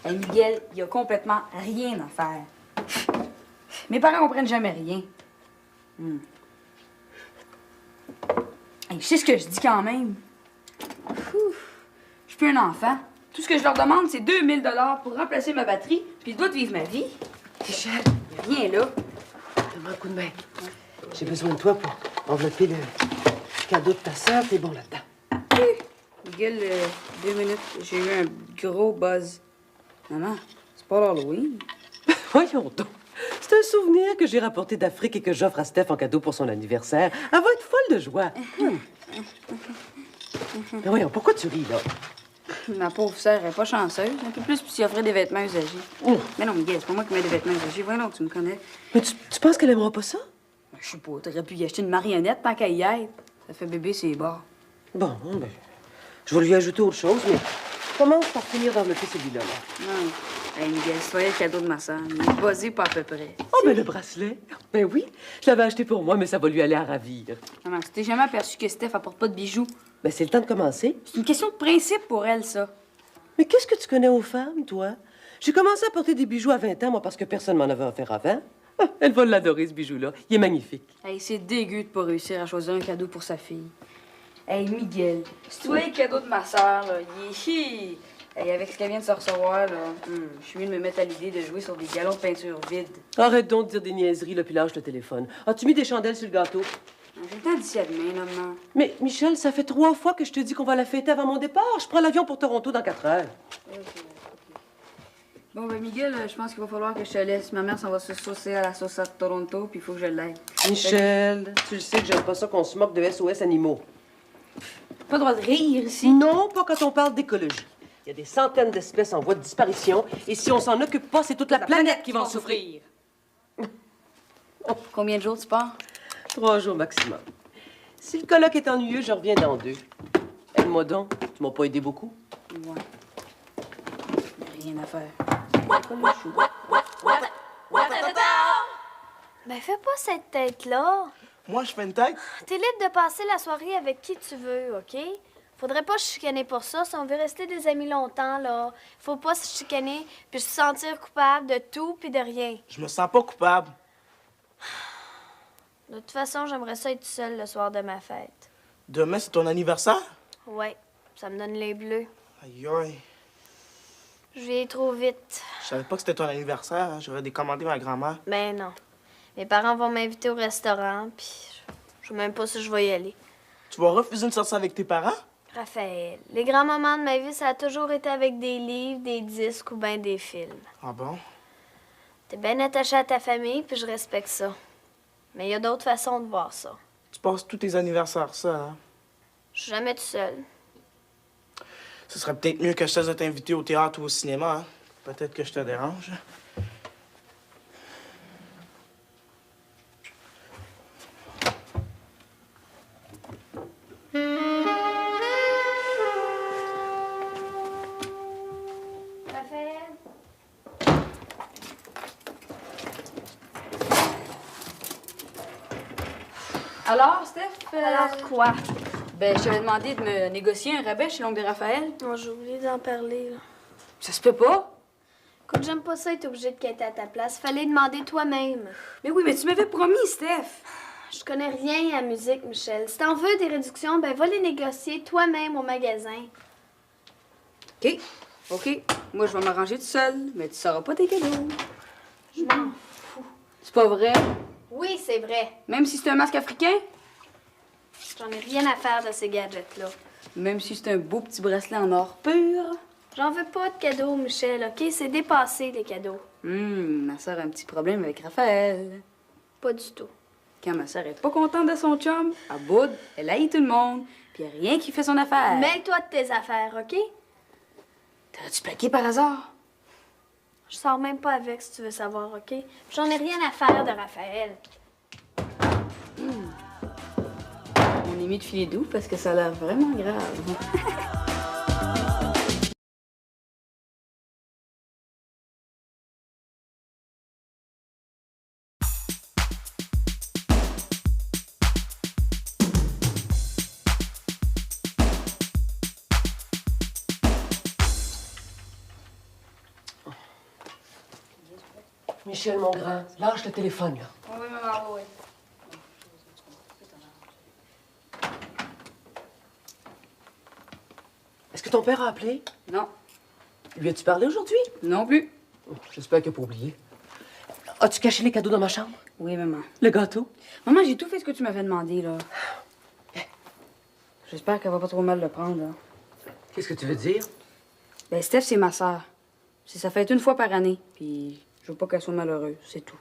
Hey, Miguel, il y a complètement rien à faire. Mes parents comprennent jamais rien. Hey, je sais ce que je dis quand même. Je suis plus un enfant. Tout ce que je leur demande, c'est 2000 $ pour remplacer ma batterie, puis ils doivent vivre ma vie. Michel, Il n'y a rien là. donne-moi un coup de main. J'ai besoin de toi pour envelopper le cadeau de ta sœur. T'es bon là-dedans. Miguel, 2 minutes. J'ai eu un gros buzz. Maman, c'est pas l'Halloween. Voyons donc. C'est un souvenir que j'ai rapporté d'Afrique et que j'offre à Steph en cadeau pour son anniversaire. Elle va être folle de joie. Mais voyons, pourquoi tu ris, là? Ma pauvre sœur est pas chanceuse. Un peu plus, puis tu offrais des vêtements usagés. Mais non, Miguel, c'est pas moi qui mets des vêtements usagés. Voyons donc, tu me connais. Mais tu penses qu'elle aimera pas ça? Ben, je sais pas, t'aurais pu y acheter une marionnette tant qu'à y être. Ça fait bébé ses bords. Bon, ben, je vais lui ajouter autre chose, mais commence par finir d'envelopper celui-là. Là. Non. Hey, Miguel, c'est pas le cadeau de ma sœur. Il est buzzé pas à peu près. Oh, mais le bracelet? Ben oui, je l'avais acheté pour moi, mais ça va lui aller à ravir. Maman, tu t'es jamais aperçu que Steph apporte pas de bijoux? Ben, c'est le temps de commencer. C'est une question de principe pour elle, ça. Mais qu'est-ce que tu connais aux femmes, toi? J'ai commencé à porter des bijoux à 20 ans, moi, parce que personne m'en avait offert avant. Ah, elle va l'adorer, ce bijou-là. Il est magnifique. Hey, c'est dégueu de pas réussir à choisir un cadeau pour sa fille. Hey, Miguel, si tu vois le cadeau de ma sœur, là, hey, avec ce qu'elle vient de se recevoir, là, je suis mieux de me mettre à l'idée de jouer sur des galons de peinture vides. Arrête donc de dire des niaiseries, là, puis lâche le téléphone. As-tu mis des chandelles sur le gâteau? J'ai le temps d'ici à demain, là, maman. Mais, Michel, ça fait 3 fois que je te dis qu'on va la fêter avant mon départ. Je prends l'avion pour Toronto dans 4 heures. OK. Bon, ben, Miguel, je pense qu'il va falloir que je te laisse. Ma mère s'en va se saucer à la sauce à Toronto, puis il faut que je l'aide. Michel, tu le sais que j'aime pas ça qu'on se moque de SOS animaux. Pas le droit de rire ici. Non, pas quand on parle d'écologie. Il y a des centaines d'espèces en voie de disparition, et si on s'en occupe pas, c'est toute la planète qui va en souffrir. Combien de jours tu pars? 3 jours maximum. Si le colloque est ennuyeux, je reviens dans 2. Aide-moi donc. Tu m'as pas aidé beaucoup. Ouais. Rien à faire. Ben, fais pas cette tête-là. Moi, je fais une tête. T'es libre de passer la soirée avec qui tu veux, OK? Faudrait pas se chicaner pour ça. Si on veut rester des amis longtemps, là, faut pas se chicaner puis se sentir coupable de tout puis de rien. Je me sens pas coupable. De toute façon, j'aimerais ça être seule le soir de ma fête. Demain, c'est ton anniversaire? Ouais, ça me donne les bleus. Aïe, aïe. Je viens trop vite. Je savais pas que c'était ton anniversaire. Hein. J'aurais décommandé ma grand-mère. Ben non. Mes parents vont m'inviter au restaurant, puis je sais même pas si je vais y aller. Tu vas refuser une sortie avec tes parents? Raphaël, les grands moments de ma vie, ça a toujours été avec des livres, des disques ou bien des films. Ah bon? T'es bien attaché à ta famille, puis je respecte ça. Mais il y a d'autres façons de voir ça. Tu passes tous tes anniversaires seul, hein? Je suis jamais toute seule. Ce serait peut-être mieux que je cesse de t'inviter au théâtre ou au cinéma, hein? Peut-être que je te dérange. Raphaël? Alors, Steph? Alors quoi? Ben, je t'avais demandé de me négocier un rabais chez l'oncle de Raphaël. Non, j'ai oublié d'en parler, là. Ça se peut pas. Écoute, j'aime pas ça être obligée de quitter à ta place. Fallait demander toi-même. Mais oui, mais tu m'avais promis, Steph. Je connais rien à la musique, Michel. Si t'en veux des réductions, ben va les négocier toi-même au magasin. OK. OK. Moi, je vais m'arranger toute seule, mais tu sauras pas tes cadeaux. Je m'en fous. C'est pas vrai? Oui, c'est vrai. Même si c'est un masque africain? J'en ai rien à faire de ces gadgets-là. Même si c'est un beau petit bracelet en or pur? J'en veux pas de cadeaux, Michel, OK? C'est dépassé, les cadeaux. Ma soeur a un petit problème avec Raphaël. Pas du tout. Quand ma soeur est pas contente de son chum, elle boude, elle haït tout le monde, puis y a rien qui fait son affaire. Mêle-toi de tes affaires, OK? T'aurais-tu plaqué par hasard? Je sors même pas avec, si tu veux savoir, OK? J'en ai rien à faire de Raphaël. On est mis de filer doux parce que ça a l'air vraiment grave. Michel, mon grand, lâche le téléphone, là. Oui, maman, oui. Est-ce que ton père a appelé? Non. Lui as-tu parlé aujourd'hui? Non plus. J'espère qu'il n'a pas oublié. As-tu caché les cadeaux dans ma chambre? Oui, maman. Le gâteau? Maman, j'ai tout fait ce que tu m'avais demandé, là. J'espère qu'elle va pas trop mal le prendre, là. Qu'est-ce que tu veux dire? Ben, Steph, c'est ma sœur. C'est sa fête une fois par année. Puis, je veux pas qu'elle soit malheureuse, c'est tout.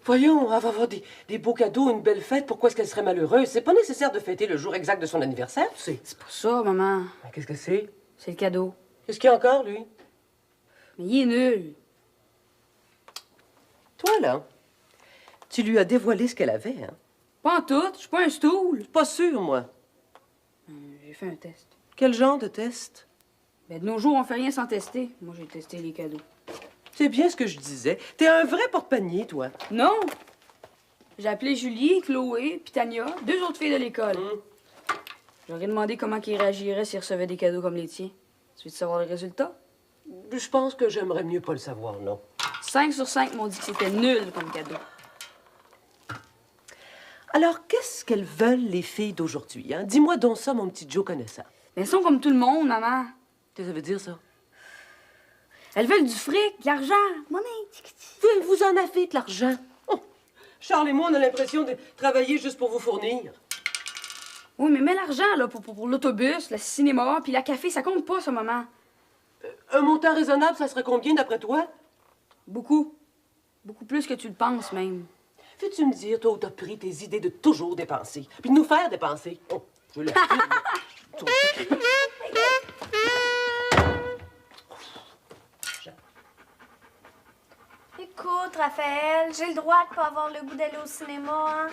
Voyons, elle va avoir des beaux cadeaux, une belle fête. Pourquoi est-ce qu'elle serait malheureuse? C'est pas nécessaire de fêter le jour exact de son anniversaire, tu sais. C'est pas ça, maman. Ben, qu'est-ce que c'est? C'est le cadeau. Qu'est-ce qu'il y a encore, lui? Mais il est nul. Toi, là, tu lui as dévoilé ce qu'elle avait, hein? Pas en tout. Je suis pas un stool. Pas sûr, moi. J'ai fait un test. Quel genre de test? Ben, de nos jours, on fait rien sans tester. Moi, j'ai testé les cadeaux. C'est bien ce que je disais. T'es un vrai porte-panier, toi. Non! J'ai appelé Julie, Chloé, puis Tania, 2 autres filles de l'école. J'aurais demandé comment ils réagiraient s'ils recevaient des cadeaux comme les tiens. Tu veux savoir le résultat? Je pense que j'aimerais mieux pas le savoir, non. 5 sur 5 m'ont dit que c'était nul comme cadeau. Alors, qu'est-ce qu'elles veulent, les filles d'aujourd'hui, hein? Dis-moi donc ça, mon petit Joe connaissant. Mais elles sont comme tout le monde, maman. Qu'est-ce que ça veut dire, ça? Elles veulent du fric, de l'argent, monnaie. Vous en avez de l'argent. Oh, Charles et moi, on a l'impression de travailler juste pour vous fournir. Oui, mais mets l'argent, là, pour l'autobus, le cinéma, puis la café, ça compte pas, ça, maman. Un montant raisonnable, ça serait combien, d'après toi? Beaucoup. Beaucoup plus que tu le penses, même. Veux-tu me dire, toi, où t'as pris tes idées de toujours dépenser, puis de nous faire dépenser? Oh, je veux le dire, moi. Toi. Écoute, Raphaël, j'ai le droit de pas avoir le goût d'aller au cinéma, hein?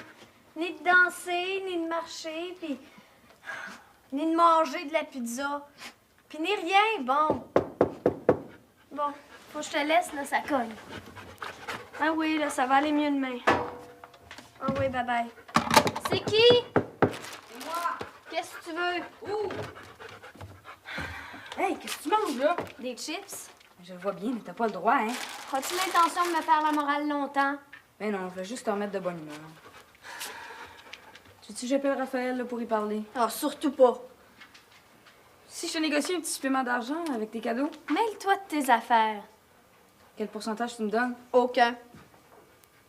Ni de danser, ni de marcher, puis... ni de manger de la pizza. Puis ni rien, bon. Bon, faut que je te laisse, là, ça cogne. Ah oui, là, ça va aller mieux demain. Ah oui, bye-bye. C'est qui? C'est moi. Qu'est-ce que tu veux? Ouh! Hey, qu'est-ce que tu manges, là? Des chips? Je le vois bien, mais t'as pas le droit, hein? As-tu l'intention de me faire la morale longtemps? Mais non, je vais juste te remettre de bonne humeur. Tu veux-tu que j'appelle Raphaël, là, pour y parler? Ah, surtout pas. Si je te négocie un petit supplément d'argent avec tes cadeaux, Mêle-toi de tes affaires. quel pourcentage tu me donnes? Aucun.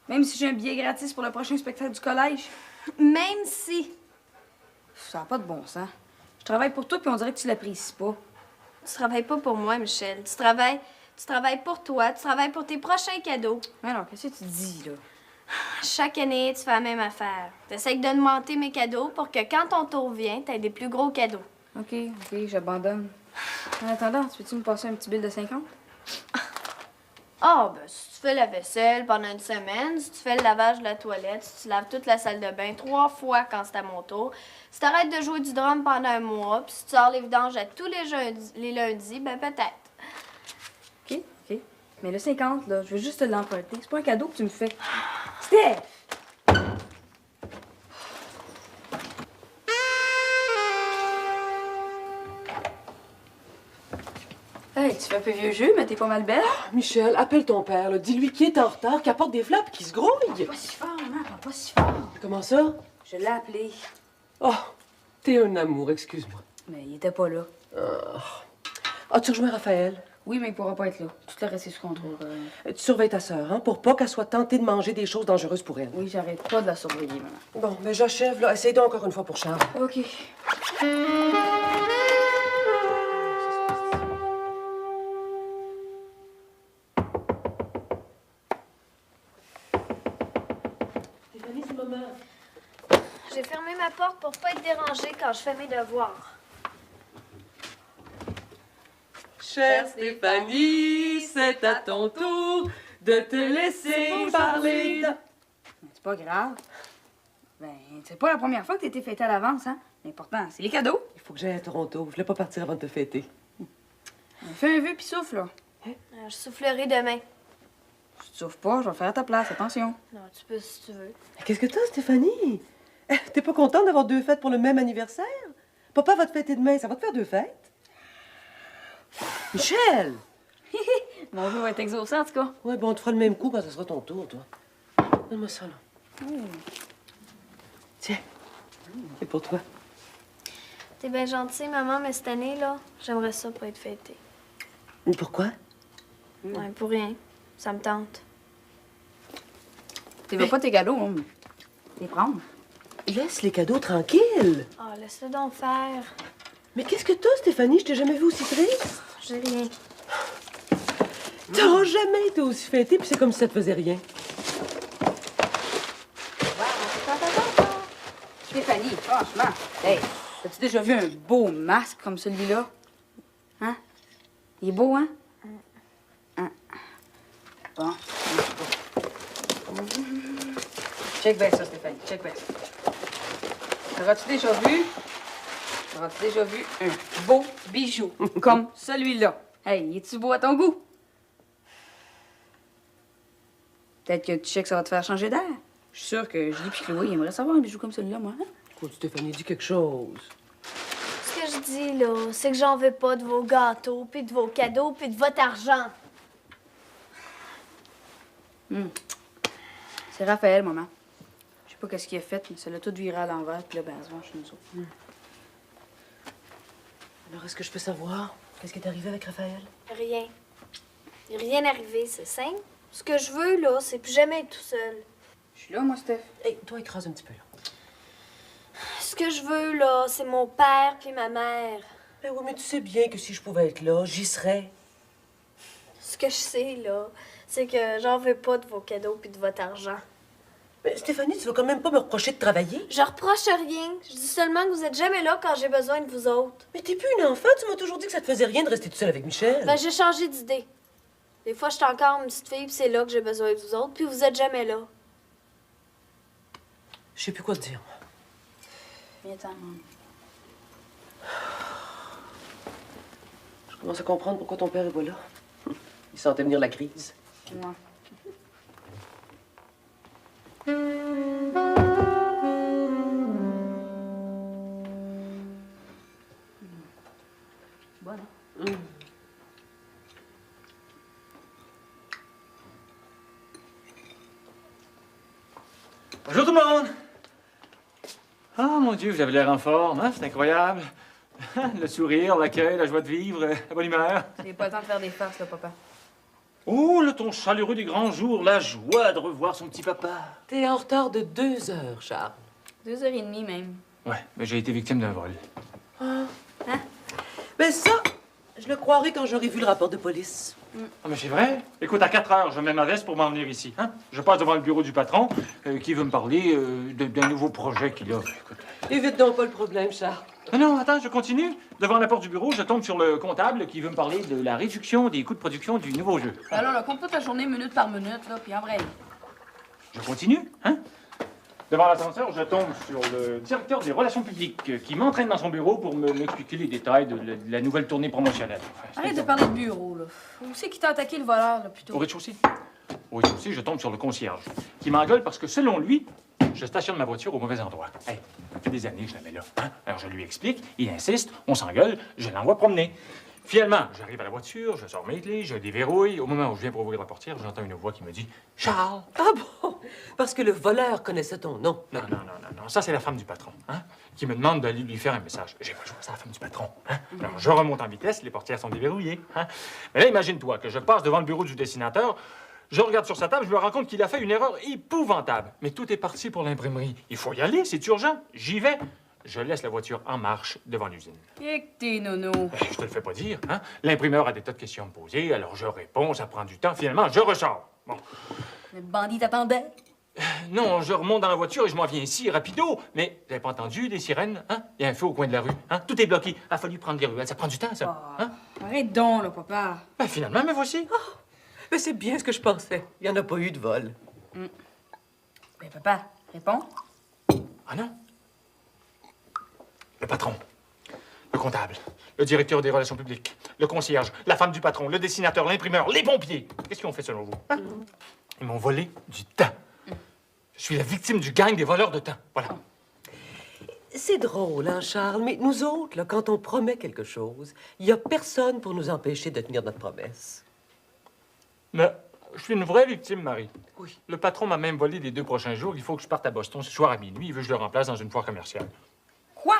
Même si j'ai un billet gratis pour le prochain spectacle du collège? Même si Ça n'a pas de bon sens. Je travaille pour toi, puis on dirait que tu l'apprécies pas. tu travailles pas pour moi, Michel. Tu travailles pour toi, tu travailles pour tes prochains cadeaux. Mais non, qu'est-ce que tu dis, là? Chaque année, tu fais la même affaire. T'essayes d'augmenter mes cadeaux pour que quand ton tour vient, t'aies des plus gros cadeaux. OK, j'abandonne. En attendant, tu veux-tu me passer un petit bill de 50? Ah, ben, si tu fais la vaisselle pendant une semaine, si tu fais le lavage de la toilette, si tu laves toute la salle de bain 3 fois quand c'est à mon tour, si t'arrêtes de jouer du drum pendant un mois, puis si tu sors les vidanges à tous les lundis, ben peut-être. OK. Mais le 50, là, je veux juste te l'emprunter. C'est pas un cadeau que tu me fais. Steph! Hey, tu fais un peu vieux jeu, mais t'es pas mal belle. Michel, appelle ton père, là. Dis-lui qu'il est en retard, qu'il apporte des fleurs, puis qu'il se grouille. Pas si fort, maman, pas si fort. Comment ça? Je l'ai appelé, Oh, t'es un amour, excuse-moi. mais il était pas là. As-tu rejoint Raphaël? Oui, mais il pourra pas être là. Tout le reste est sous contrôle. Tu surveilles ta sœur, hein, pour pas qu'elle soit tentée de manger des choses dangereuses pour elle. Oui, j'arrête pas de la surveiller, maman. Bon, mais j'achève, là. Essaye donc encore une fois pour Charles. OK. Stéphanie, c'est maman. J'ai fermé ma porte pour pas être dérangée quand je fais mes devoirs. Chère Stéphanie, c'est à ton tour de te laisser parler. C'est pas grave. Ben, c'est pas la première fois que t'étais fêtée à l'avance, hein? L'important, c'est les cadeaux. Il faut que j'aille à Toronto. Je voulais pas partir avant de te fêter. Fais un vœu puis souffle, là. Je soufflerai demain. Si tu souffles pas, je vais le faire à ta place, attention. Non, tu peux si tu veux. Qu'est-ce que t'as, Stéphanie? T'es pas contente d'avoir 2 fêtes pour le même anniversaire? Papa va te fêter demain, ça va te faire 2 fêtes? Michel! Mon jeu va être exaucé, en tout cas. Ouais, bon, on te fera le même coup quand ce sera ton tour, toi. Donne-moi ça, là. Tiens, c'est pour toi. T'es bien gentille, maman, mais cette année, là, j'aimerais ça pour être fêtée. Pourquoi? Ouais, pour rien. Ça me tente. Tu veux pas tes cadeaux, hein? Les prendre. Laisse les cadeaux tranquilles. Ah, laisse-le donc faire. Mais qu'est-ce que t'as, Stéphanie? Je t'ai jamais vu aussi triste. J'ai rien. T'auras jamais été aussi fêtée, puis c'est comme si ça te faisait rien. Stéphanie, franchement, hey, as-tu déjà vu un beau masque comme celui-là? Hein? Il est beau, hein? Hein? Bon, check bien ça, Stéphanie, check bien ça. Auras-tu déjà vu un beau bijou comme celui-là? Hey, es-tu beau à ton goût? Peut-être que tu sais que ça va te faire changer d'air. Je suis sûre que Julie et Chloé aimeraient savoir un bijou comme celui-là, moi. Hein? Écoute, Stéphanie, dis quelque chose. Ce que je dis, là, c'est que j'en veux pas de vos gâteaux, puis de vos cadeaux, puis de votre argent. C'est Raphaël, maman. Je sais pas qu'est-ce qu'il a fait, mais ça l'a tout viré à l'envers, puis là, ben, elle se venge chez nous autres. Alors, est-ce que je peux savoir qu'est-ce qui est arrivé avec Raphaël? Rien. Il est rien arrivé, c'est simple. Ce que je veux, là, c'est plus jamais être tout seul. Je suis là, moi, Steph. Hey, toi, écrase un petit peu, là. Ce que je veux, là, c'est mon père puis ma mère. Ben oui, mais tu sais bien que si je pouvais être là, j'y serais. Ce que je sais, là, c'est que j'en veux pas de vos cadeaux puis de votre argent. Mais Stéphanie, tu vas quand même pas me reprocher de travailler? Je reproche rien. Je dis seulement que vous êtes jamais là quand j'ai besoin de vous autres. Mais t'es plus une enfant, tu m'as toujours dit que ça te faisait rien de rester toute seule avec Michel. Ben, j'ai changé d'idée. Des fois, je suis encore une petite fille, puis c'est là que j'ai besoin de vous autres, puis vous êtes jamais là. Je sais plus quoi te dire. Viens-t'en, maman. Je commence à comprendre pourquoi ton père est pas là. Il sentait venir la crise. Moi. Bonne, hein? Bonjour tout le monde! Ah, mon Dieu, vous avez l'air en forme, hein? C'est incroyable. Le sourire, l'accueil, la joie de vivre, la bonne humeur. J'ai pas le temps de faire des farces, là, papa. Oh, le ton chaleureux du grand jour, la joie de revoir son petit papa. T'es en retard de 2 heures, Charles. 2h30 même. Ouais, mais j'ai été victime d'un vol. Ben ça, je le croirai quand j'aurai vu le rapport de police. Ah, mais c'est vrai? Écoute, à 4 heures, je mets ma veste pour m'en venir ici. Hein? Je passe devant le bureau du patron qui veut me parler d'un nouveau projet qu'il a. Écoute. Évite donc pas le problème, Charles. Non, attends, je continue. Devant la porte du bureau, je tombe sur le comptable qui veut me parler de la réduction des coûts de production du nouveau jeu. Alors, là, compte pas ta journée minute par minute, là, puis en vrai. Je continue, hein? Devant l'ascenseur, je tombe sur le directeur des relations publiques qui m'entraîne dans son bureau pour m'expliquer les détails de la nouvelle tournée promotionnelle. Enfin, Arrête de parler de bureau, là. Où c'est qui t'a attaqué le voleur, là, plutôt? Au rez-de-chaussée? Au rez-de-chaussée, je tombe sur le concierge qui m'engueule parce que, selon lui, je stationne ma voiture au mauvais endroit. Hey, ça fait des années que je la mets là. Hein? Alors, je lui explique, il insiste, on s'engueule, je l'envoie promener. Finalement, j'arrive à la voiture, je sors mes clés, je déverrouille. Au moment où je viens pour ouvrir la portière, j'entends une voix qui me dit « Charles! » Ah bon? Parce que le voleur connaissait ton nom. Non. Ça, c'est la femme du patron, hein, qui me demande d'aller lui faire un message. J'ai pas le choix, c'est la femme du patron, hein. Alors, je remonte en vitesse, les portières sont déverrouillées, hein. Mais là, imagine-toi que je passe devant le bureau du dessinateur, je regarde sur sa table, je me rends compte qu'il a fait une erreur épouvantable. Mais tout est parti pour l'imprimerie. Il faut y aller, c'est urgent. J'y vais. Je laisse la voiture en marche devant l'usine. Et que t'es nono. Je te le fais pas dire, hein. L'imprimeur a des tas de questions à me poser, alors je réponds, ça prend du temps. Finalement, je ressors. Bon. Le bandit t'attendait. Non, je remonte dans la voiture et je m'en viens ici, rapido. Mais vous avez pas entendu des sirènes, hein? Il y a un feu au coin de la rue, hein? Tout est bloqué. Il a fallu prendre les ruelles. Ça prend du temps, ça. Hein? Arrête donc, là, papa. Ben, finalement, me voici. Mais c'est bien ce que je pensais. Il n'y en a pas eu de vol. Ben, papa, réponds. Ah non? Le patron, le comptable, le directeur des relations publiques, le concierge, la femme du patron, le dessinateur, l'imprimeur, les pompiers. Qu'est-ce qu'ils ont fait selon vous? Hein? Ils m'ont volé du temps. Je suis la victime du gang des voleurs de temps. Voilà. C'est drôle, hein, Charles, mais nous autres, là, quand on promet quelque chose, il n'y a personne pour nous empêcher de tenir notre promesse. Mais je suis une vraie victime, Marie. Oui. Le patron m'a même volé les 2 prochains jours. Il faut que je parte à Boston ce soir à minuit. Il veut que je le remplace dans une foire commerciale. Quoi?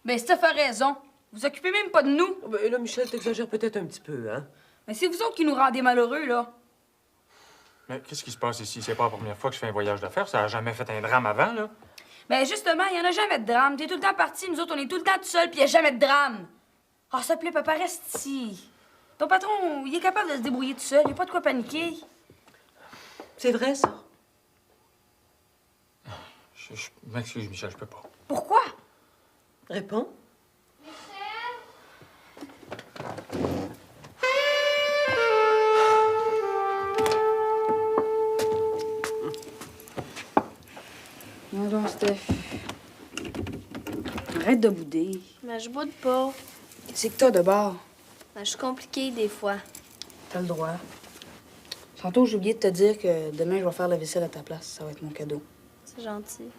Ben, Steph a raison. Vous occupez même pas de nous. Oh, ben là, Michel, t'exagères peut-être un petit peu, hein? Mais c'est vous autres qui nous rendez malheureux, là. Mais qu'est-ce qui se passe ici? C'est pas la première fois que je fais un voyage d'affaires. Ça a jamais fait un drame avant, là. Ben, justement, il y en a jamais de drame. T'es tout le temps parti, nous autres, on est tout le temps tout seuls, puis y a jamais de drame. Ah, s'il te plaît, papa, reste ici. Ton patron, il est capable de se débrouiller tout seul. Il a pas de quoi paniquer. C'est vrai, ça? Je m'excuse, Michel, je peux pas. Pourquoi? Réponds. Non, donc, Steph. Arrête de bouder. Mais je boude pas. C'est que t'as de bord. Mais je suis compliquée des fois. T'as le droit. Tantôt, j'ai oublié de te dire que demain, je vais faire la vaisselle à ta place. Ça va être mon cadeau. C'est gentil.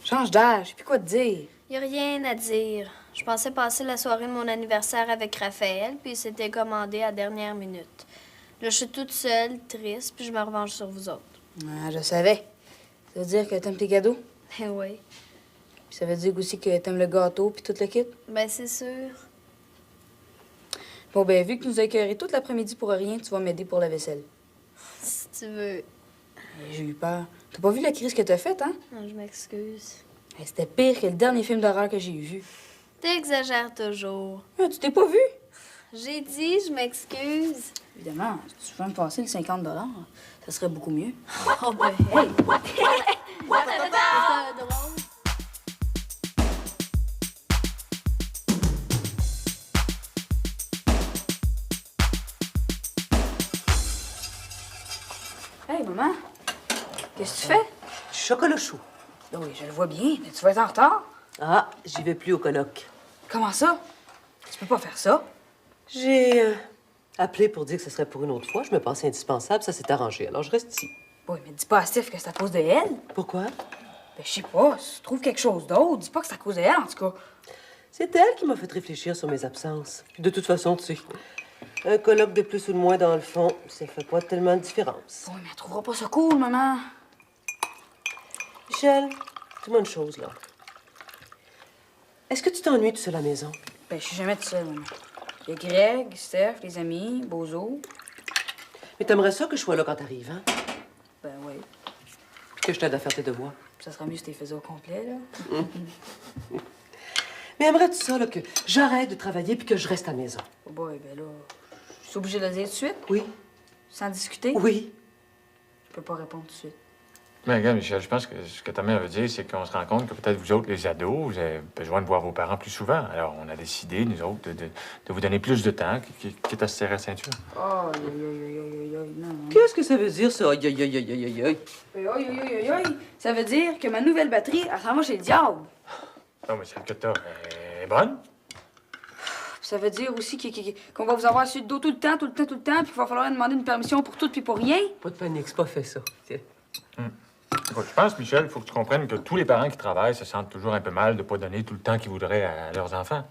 Change d'air, je sais plus quoi te dire. Y a rien à dire. Je pensais passer la soirée de mon anniversaire avec Raphaël, puis il s'était commandé à dernière minute. Là, je suis toute seule, triste, puis je me revanche sur vous autres. Ah, je savais. Ça veut dire que t'aimes tes cadeaux? Eh oui. Puis ça veut dire aussi que t'aimes le gâteau puis tout le kit? Ben, c'est sûr. Bon, ben, vu que tu nous as écœurés toute l'après-midi pour rien, tu vas m'aider pour la vaisselle. Si tu veux. J'ai eu peur. T'as pas vu la crise que t'as faite, hein? Non, je m'excuse. C'était pire que le dernier film d'horreur que j'ai vu. T'exagères toujours. Ah, tu t'es pas vu? J'ai dit, je m'excuse. Évidemment, si tu veux me passer le 50 ça serait beaucoup mieux. Oh, ben, hey! C'est drôle. Hey, maman, qu'est-ce que tu fais? Du chocolat chaud. Ah oui, je le vois bien, mais tu vas être en retard. Ah, j'y vais plus au colloque. Comment ça? Tu peux pas faire ça. J'ai appelé pour dire que ce serait pour une autre fois. Je me pensais indispensable, ça s'est arrangé. Alors, je reste ici. Oui, mais dis pas à Steph que c'est à cause de elle. Pourquoi? Ben, je sais pas, si tu trouves quelque chose d'autre, dis pas que c'est à cause de elle, en tout cas. C'est elle qui m'a fait réfléchir sur mes absences. Puis de toute façon, tu sais, un colloque de plus ou de moins dans le fond, ça fait pas tellement de différence. Oui, mais elle trouvera pas ça cool, maman. Michel, dis-moi une chose, là. Est-ce que tu t'ennuies tout seul à la maison? Ben, je suis jamais toute seule, maman. Il y a Greg, Steph, les amis, Bozo. Mais t'aimerais ça que je sois là quand t'arrives, hein? Ben oui. Puis que je t'aide à faire tes devoirs. Ça sera mieux si t'es faisais au complet, là. Mais aimerais-tu ça, là, que j'arrête de travailler puis que je reste à la maison? Oh boy, ben là, je suis obligée de le dire tout de suite, Oui? sans discuter. Oui? Je peux pas répondre tout de suite. Mais regarde, Michel, je pense que ce que ta mère veut dire, c'est qu'on se rend compte que peut-être vous autres, les ados, vous avez besoin de voir vos parents plus souvent. Alors, on a décidé, nous autres, de vous donner plus de temps, quitte à se serrer la ceinture. Oh, aïe, aïe, aïe, aïe, aïe, aïe, non, non. Qu'est-ce que ça veut dire, ça? Aïe, aïe, aïe, aïe, aïe, aïe. Aïe, aïe, aïe, aïe, aïe. Ça veut dire que ma nouvelle batterie, elle s'en va chez le diable. Non, mais celle que t'as est bonne. Ça veut dire aussi qu'on va vous avoir sur le dos tout le temps, tout le temps, tout le temps, puis qu'il va falloir demander une permission pour tout puis pour rien. Pas de panique, c'est pas fait, ça. Tiens. Écoute, je pense, Michel, il faut que tu comprennes que tous les parents qui travaillent se sentent toujours un peu mal de ne pas donner tout le temps qu'ils voudraient à leurs enfants.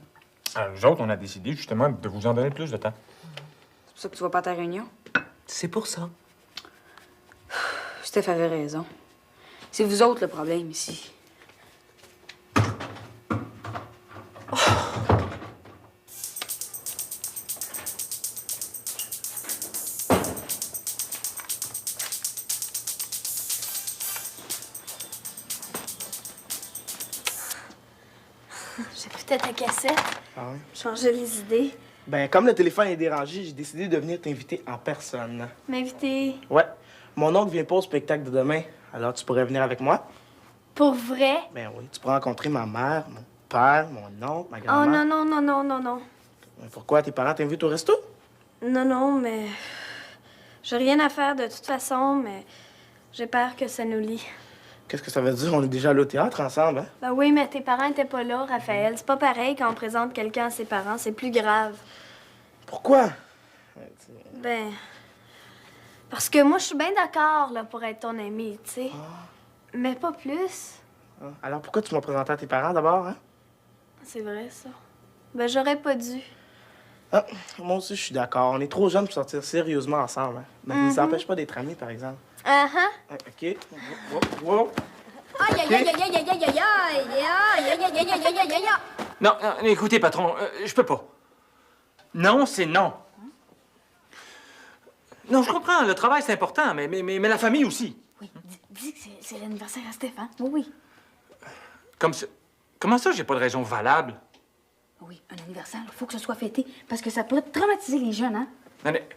Alors, nous autres, on a décidé justement de vous en donner plus de temps. C'est pour ça que tu vas pas à ta réunion. C'est pour ça. Steph avait raison. C'est vous autres le problème ici. J'écoutais ta cassette, Ah ouais? changeais les idées. Ben, comme le téléphone est dérangé, j'ai décidé de venir t'inviter en personne. M'inviter. Ouais. Mon oncle vient pas au spectacle de demain, alors tu pourrais venir avec moi? Pour vrai? Ben oui, tu pourras rencontrer ma mère, mon père, mon oncle, ma Oh grand-mère. non, non, non, non, non, non. Mais pourquoi tes parents t'invitent au resto? Non, non, mais. J'ai rien à faire de toute façon, mais j'ai peur que ça nous lie. Qu'est-ce que ça veut dire? On est déjà allé au théâtre ensemble, hein? Ben oui, mais tes parents étaient pas là, Raphaël. C'est pas pareil quand on présente quelqu'un à ses parents, c'est plus grave. Pourquoi? Ben. Parce que moi, je suis bien d'accord, là, pour être ton ami, tu sais. Mais pas plus. Ah, alors pourquoi tu m'as présenté à tes parents d'abord, hein? C'est vrai, ça. Ben, j'aurais pas dû. Ah, moi aussi, je suis d'accord. On est trop jeunes pour sortir sérieusement ensemble. Hein. Mais ça nous empêche pas d'être amis, par exemple. OK. Wow. Aïe, aïe, aïe, aïe, aïe, aïe, aïe, aïe, aïe, aïe, aïe, aïe, aïe, aïe, aïe, aïe. Non, écoutez, patron, je peux pas. Non, c'est non. Non, je comprends, le travail, c'est important, mais la famille aussi. Oui, dis que c'est l'anniversaire à Steph, hein? Oui. Comment ça, j'ai pas de raison valable? Oui, un anniversaire, il faut que ce soit fêté, parce que ça pourrait traumatiser les jeunes, hein? Non, mais,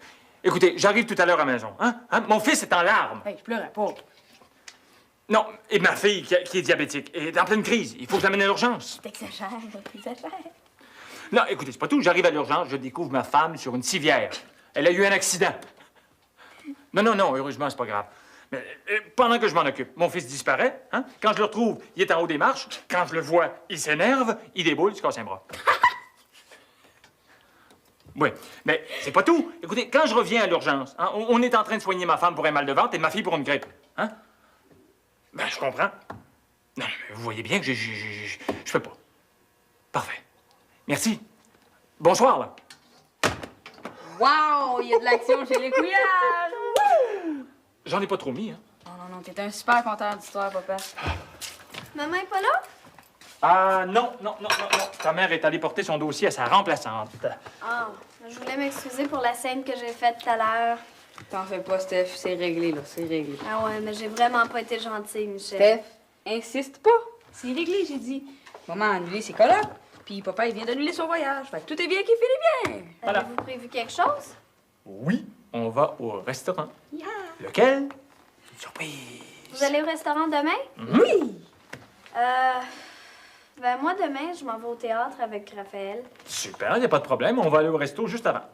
écoutez, j'arrive tout à l'heure à la maison, hein? Mon fils est en larmes. Hey, je pleurais pas. Non, et ma fille, qui est diabétique, est en pleine crise. Il faut que je l'amène à l'urgence. T'exagères. Non, écoutez, c'est pas tout. J'arrive à l'urgence, je découvre ma femme sur une civière. Elle a eu un accident. Non, heureusement, c'est pas grave. Mais pendant que je m'en occupe, mon fils disparaît. Hein? Quand je le retrouve, il est en haut des marches. Quand je le vois, il s'énerve, il déboule, il se casse un bras. Oui, mais c'est pas tout. Écoutez, quand je reviens à l'urgence, hein, on est en train de soigner ma femme pour un mal de ventre et ma fille pour une grippe. Hein? Ben, je comprends. Non, mais vous voyez bien que je peux pas. Parfait. Merci. Bonsoir, là. Wow, il y a de l'action chez les couillards! J'en ai pas trop mis, hein. Non, t'es un super conteur d'histoire, papa. Maman est pas là? Ah, non. Ta mère est allée porter son dossier à sa remplaçante. Ah, je voulais m'excuser pour la scène que j'ai faite tout à l'heure. T'en fais pas, Steph, c'est réglé, là, c'est réglé. Ah ouais, mais j'ai vraiment pas été gentille, Michel. Steph, insiste pas, c'est réglé, j'ai dit. Maman a annulé ses colloques, puis papa, il vient d'annuler son voyage. Fait que tout est bien qui finit bien. Voilà. Avez-vous prévu quelque chose? Oui, on va au restaurant. Lequel? Une surprise. Vous allez au restaurant demain? Oui! Ben moi, demain, je m'en vais au théâtre avec Raphaël. Super, y a pas de problème. On va aller au resto juste avant.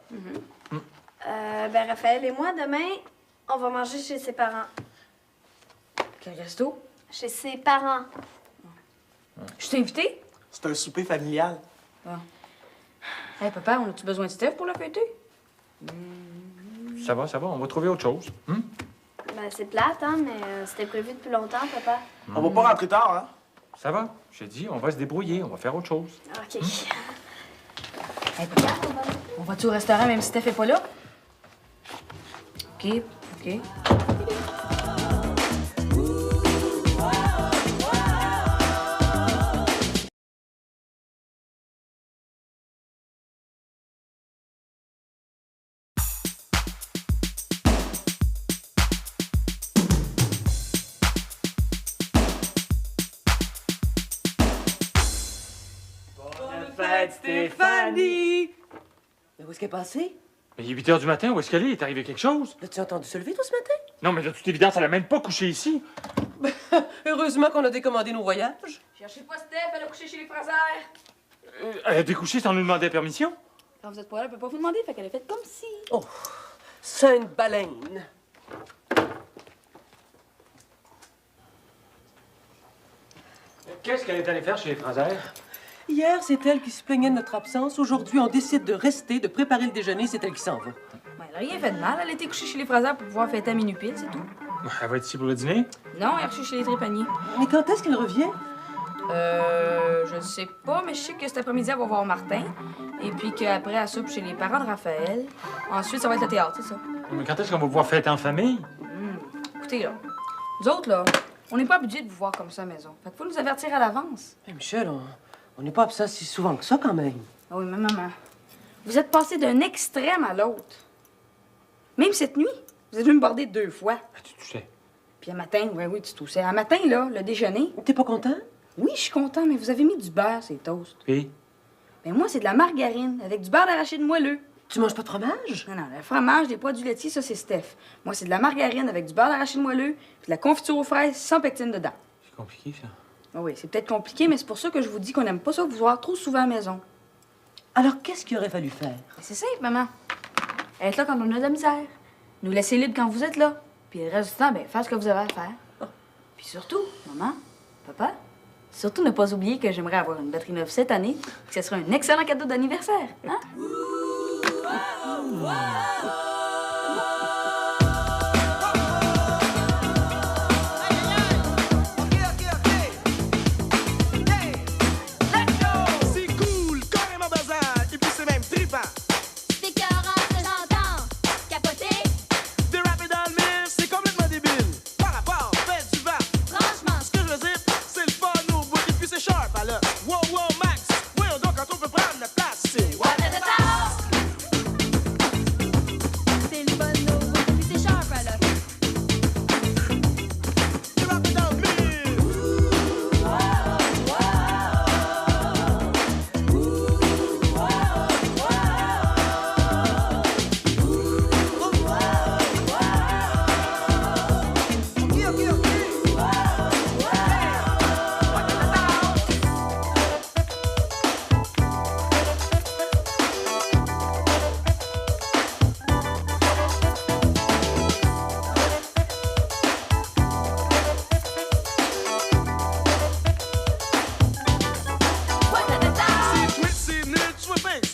Ben Raphaël et moi, demain, on va manger chez ses parents. Quel resto? Chez ses parents. Je t'ai invité? C'est un souper familial. Hey, papa, on a-tu besoin de Steph pour la fêter? Ça va, on va trouver autre chose. Ben c'est plate, hein, mais c'était prévu depuis longtemps, papa. On va pas rentrer tard, hein? Ça va. J'ai dit, on va se débrouiller, on va faire autre chose. OK. Hey, papa, on va-tu au restaurant même si Steph est pas là? OK. Fête, Stéphanie! Mais où est-ce qu'elle est passée? Mais il est 8 h du matin, où est-ce qu'elle est? Il est arrivé quelque chose? L'as-tu entendu se lever, toi, ce matin? Non, mais de toute évidence, elle a même pas couché ici. Heureusement qu'on a décommandé nos voyages. Cherchez pas Steph, elle a couché chez les Frasers. Elle a découché sans nous demander permission? Quand vous êtes pas là, elle peut pas vous demander, fait qu'elle a fait comme si. Oh, sainte baleine! Qu'est-ce qu'elle est allée faire chez les Frasers? Hier, c'est elle qui se plaignait de notre absence. Aujourd'hui, on décide de rester, de préparer le déjeuner. C'est elle qui s'en va. Ben, elle a rien fait de mal, elle a été couchée chez les Frasers pour pouvoir fêter à minuit pile, c'est tout. Elle va être ici pour le dîner? Non, elle est couchée chez les Trépaniers. Mais quand est-ce qu'elle revient? Je sais pas, mais je sais que cet après-midi, elle va voir Martin. Et puis qu'après, elle soupe chez les parents de Raphaël. Ensuite, ça va être le théâtre, c'est ça. Mais quand est-ce qu'on va pouvoir fêter en famille? Écoutez, là, nous autres, là, on n'est pas obligés de vous voir comme ça à la maison. Fait qu'il faut nous avertir à l'avance. Hey, Michel, on n'est pas absent si souvent que ça, quand même. Ah oui, mais maman, vous êtes passé d'un extrême à l'autre. Même cette nuit, vous êtes venu me border 2 fois. Ah, tu toussais. Puis un matin, oui, tu toussais. Un matin, là, le déjeuner, T'es pas content? oui, je suis content, mais vous avez mis du beurre, ces toasts. Puis? Mais moi, c'est de la margarine avec du beurre d'arachide moelleux. Tu manges pas de fromage? Non, le fromage, des produits laitiers, ça, c'est Steph. Moi, c'est de la margarine avec du beurre d'arachide moelleux puis de la confiture aux fraises sans pectine dedans. C'est compliqué, ça. Ah oui, c'est peut-être compliqué, mais c'est pour ça que je vous dis qu'on n'aime pas ça vous voir trop souvent à la maison. Alors, qu'est-ce qu'il aurait fallu faire? Mais c'est simple, maman. Être là quand on a de la misère. Nous laisser libre quand vous êtes là. Puis le reste du temps, ben, faire ce que vous avez à faire. Puis surtout, maman, papa, surtout ne pas oublier que j'aimerais avoir une batterie neuve cette année, que ce sera un excellent cadeau d'anniversaire, hein? C'est cool, carrément bazar, et puis c'est même trippant.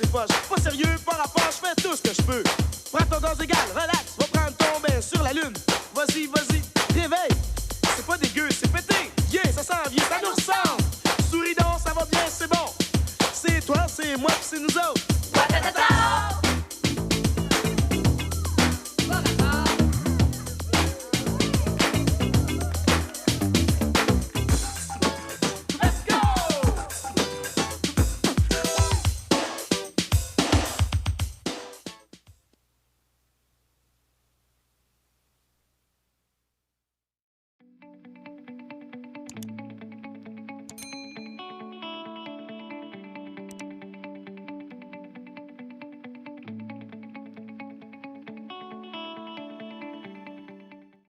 poches. Pas sérieux, pas rapport, je fais tout ce que je peux. Prends ton gaz égal, relax, va prendre ton bain sur la lune. Vas-y, vas-y, réveille. C'est pas dégueu, c'est pété. Yeah, ça s'en vient, ça nous ressemble. Souris donc, ça va bien, c'est bon. C'est toi, c'est moi, pis c'est nous autres.